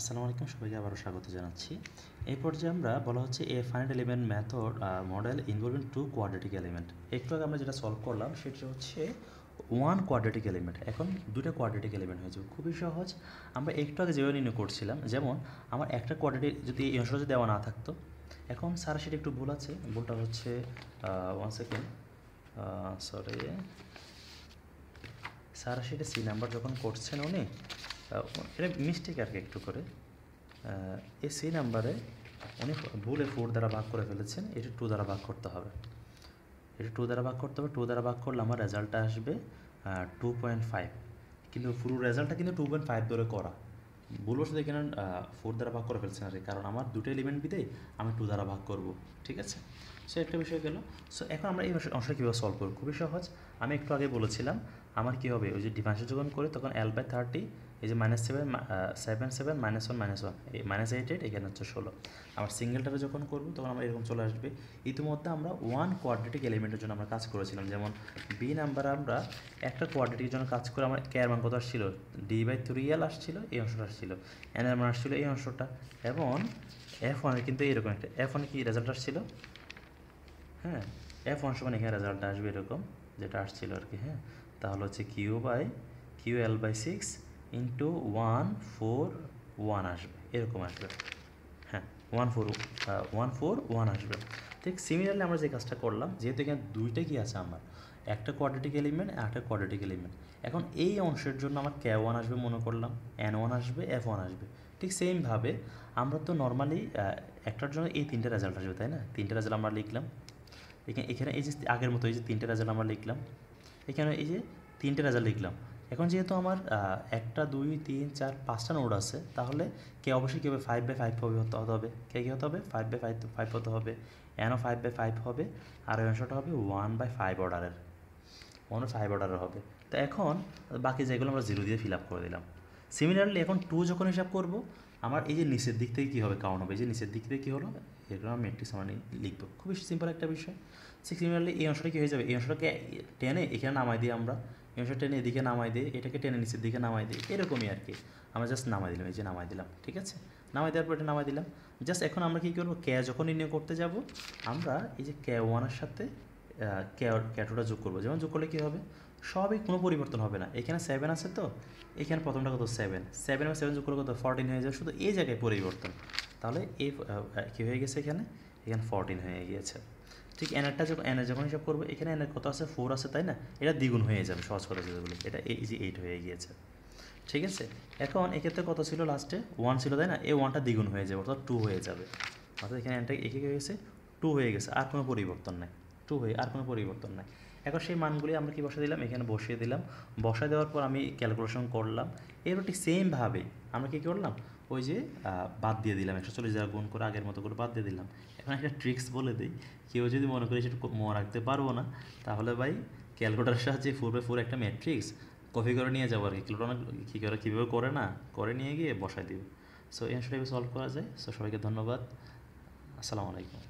আসসালামু আলাইকুম, সবাইকে আবারও স্বাগত জানাচ্ছি। এই পর্যায়ে আমরা বলা হচ্ছে a finite element method model involving two quadratic element. একটু আগে আমরা যেটা সলভ করলাম সেটা হচ্ছে ওয়ান কোয়াড্রেটিক এলিমেন্ট, এখন দুটো কোয়াড্রেটিক এলিমেন্ট হয়েছে। খুবই সহজ। আমরা একটু আগে যেভাবে নির্ণয় করছিলাম, যেমন আমার একটা কোয়াড্রেটিক যদি এই অংশটা যদি দেওয়া না থাকতো, এখন স্যার সেটা একটু ভুল আছে। ভুলটা হচ্ছে ওয়ান সেকেন্ড, সরি স্যার সেটা সি নাম্বার যখন করছেন উনি, এটা মিস্টেক আর কি একটু করে। এই সি নাম্বারে উনি ভুলে 4 দ্বারা ভাগ করে ফেলেছেন, এটা 2 দ্বারা ভাগ করতে হবে। এটা 2 দ্বারা ভাগ করতে হবে। 2 দ্বারা ভাগ করলে আমার রেজাল্টটা আসবে 2.5, কিন্তু পুরো রেজাল্টটা কিন্তু 2.5 ধরে করা। ভুলবশত এখানে 4 দ্বারা ভাগ করে ফেলছেন আর কি, কারণ আমার দুটো এলিমেন্ট বিদেই আমি 2 দ্বারা ভাগ করব। ঠিক আছে, সো একটা বিষয় গেল। সো এখন আমরা এই অংশটা কীভাবে সলভ করব? খুবই সহজ। আমি একটু আগে বলেছিলাম আমার কী হবে, ওই যে ডিফারেন্সিয়েট যখন করি তখন L/30, এই যে -7 7 7 -1 -1, এই -8 8, এখানে হচ্ছে 16। আমার সিঙ্গেলটারে যখন করব তখন আমরা এরকম চলে আসবে। ইতিমধ্যে আমরা ওয়ান কোয়াড্রেটিক এলিমেন্টের জন্য আমরা কাজ করেছিলাম, যেমন বি নাম্বার আমরা একটা কোয়াড্রেটিকের জন্য কাজ করে আমার কে এর মান কত আসছিল, D/3L আসছিল, এই অংশটা আসছিল, এন এর মান আসছিল এই অংশটা, এবং F1 কিন্তু এইরকম একটা F1 কি রেজাল্ট আসছিল, হ্যাঁ F1 সমান এখানে রেজাল্টটা আসবে এরকম যেটা আসছিল আর কি। হ্যাঁ, তাহলে হচ্ছে Q/QL/6 ইন্টু 1 4 1 আসবে, এরকম আসবে। হ্যাঁ, 1 4 1 আসবে। ঠিক সিমিলারলি আমরা যে কাজটা করলাম, যেহেতু এখানে দুইটা কি আছে আমার, একটা কোয়াড্রেটিক এলিমেন্ট আর একটা কোয়াড্রেটিক এলিমেন্ট, এখন এই অংশের জন্য আমার K1 আসবে মনে করলাম, N1 আসবে, F1 আসবে। ঠিক সেমভাবে আমরা তো নর্মালি একটার জন্য এই তিনটে রেজাল্ট আসবে, তাই না? তিনটে রেজাল্ট আমরা লিখলাম এখানে, এই যে আগের মতো এই যে তিনটে রেজাল্ট আমরা লিখলাম, এখানে এই যে তিনটে রেজাল্ট লিখলাম। এখন যেহেতু আমার 1 2 3 4 5টা নোড আছে, তাহলে কে অবশ্যই কী হবে, 5/5 হতে হবে। কে কী হতে হবে, 5/5 হতে হবে। এনও 5/5 হবে, আর ওই অংশটা হবে 1/5 অর্ডারের, 1/5 অর্ডারের হবে। তো এখন বাকি যেগুলো আমরা 0 দিয়ে ফিল আপ করে দিলাম। সিমিলারলি এখন 2 যখন হিসাব করব, আমার এই যে নিচের দিক থেকে কী হবে, কাউন্ট হবে। এই যে নিচের দিক থেকে কী হলো, এরকম আমরা ম্যাট্রিক্স আমরা লিখবো। খুবই সিম্পল একটা বিষয়। সিমিলারলি এই অংশটা কী হয়ে যাবে, এই অংশটাকে টেনে এখানে নামাই দিই আমরা, এই অংশটা টেনে এদিকে নামাই দিই, এটাকে টেনে নিচের দিকে নামাই দিই, এরকমই আর কি। আমরা জাস্ট নামাই দিলাম, এই যে নামাই দিলাম। ঠিক আছে, নামাই দেওয়ার পর এটা নামাই দিলাম। জাস্ট এখন আমরা কী করবো, কে যখন নির্ণয় করতে যাব, আমরা এই যে K1-এর সাথে K2টা যোগ করবো। যেমন যোগ করলে কী হবে, সবই কোনো পরিবর্তন হবে না। এখানে 7 আছে, তো এখানে প্রথমটা কত 7 7 এবং 7 যোগ করলে কত 14 হয়ে যাবে, শুধু এই জায়গায় পরিবর্তন। তাহলে এই কী হয়ে গেছে, এখানে 14 হয়ে গিয়েছে। ঠিক এনারটা এনের যখন হিসাব করবো, এখানে এনের কত আছে 4 আছে, তাই না? এটা দ্বিগুণ হয়ে যাবে, সহজ কথা যেটা বলি, এটা এই যে 8 হয়ে গিয়েছে। ঠিক আছে, এখন এক্ষেত্রে কত ছিল, লাস্টে 1 ছিল, তাই না? এই 1টা দ্বিগুণ হয়ে যাবে, অর্থাৎ 2 হয়ে যাবে। অর্থাৎ এখানে এনটা একে হয়ে গেছে 2 হয়ে গেছে, আর কোনো পরিবর্তন নাই। 2 হয়ে আর কোনো পরিবর্তন নাই। এখন সেই মানগুলি আমরা কি বসিয়ে দিলাম, এখানে বসিয়ে দিলাম। বসায় দেওয়ার পর আমি ক্যালকুলেশন করলাম। এরপর ঠিক সেমভাবে আমরা কী করলাম, ওই যে বাদ দিয়ে দিলাম, 140 দ্বারা গুণ করে আগের মতো করে বাদ দিয়ে দিলাম। এখন একটা ট্রিক্স বলে দিই, কেউ যদি মনে করে সেটা মনে রাখতে পারবো না, তাহলে ভাই ক্যালকুলেটারের সাহায্যে 4/4 একটা ম্যাট্রিক্স কপি করে নিয়ে যাবো আর কি। ক্যালকুলেটর কীভাবে করে না, করে নিয়ে গিয়ে বসায় দিব। সো এই অংশটাকে সলভ করা যায়। সো সবাইকে ধন্যবাদ, আসসালামু আলাইকুম।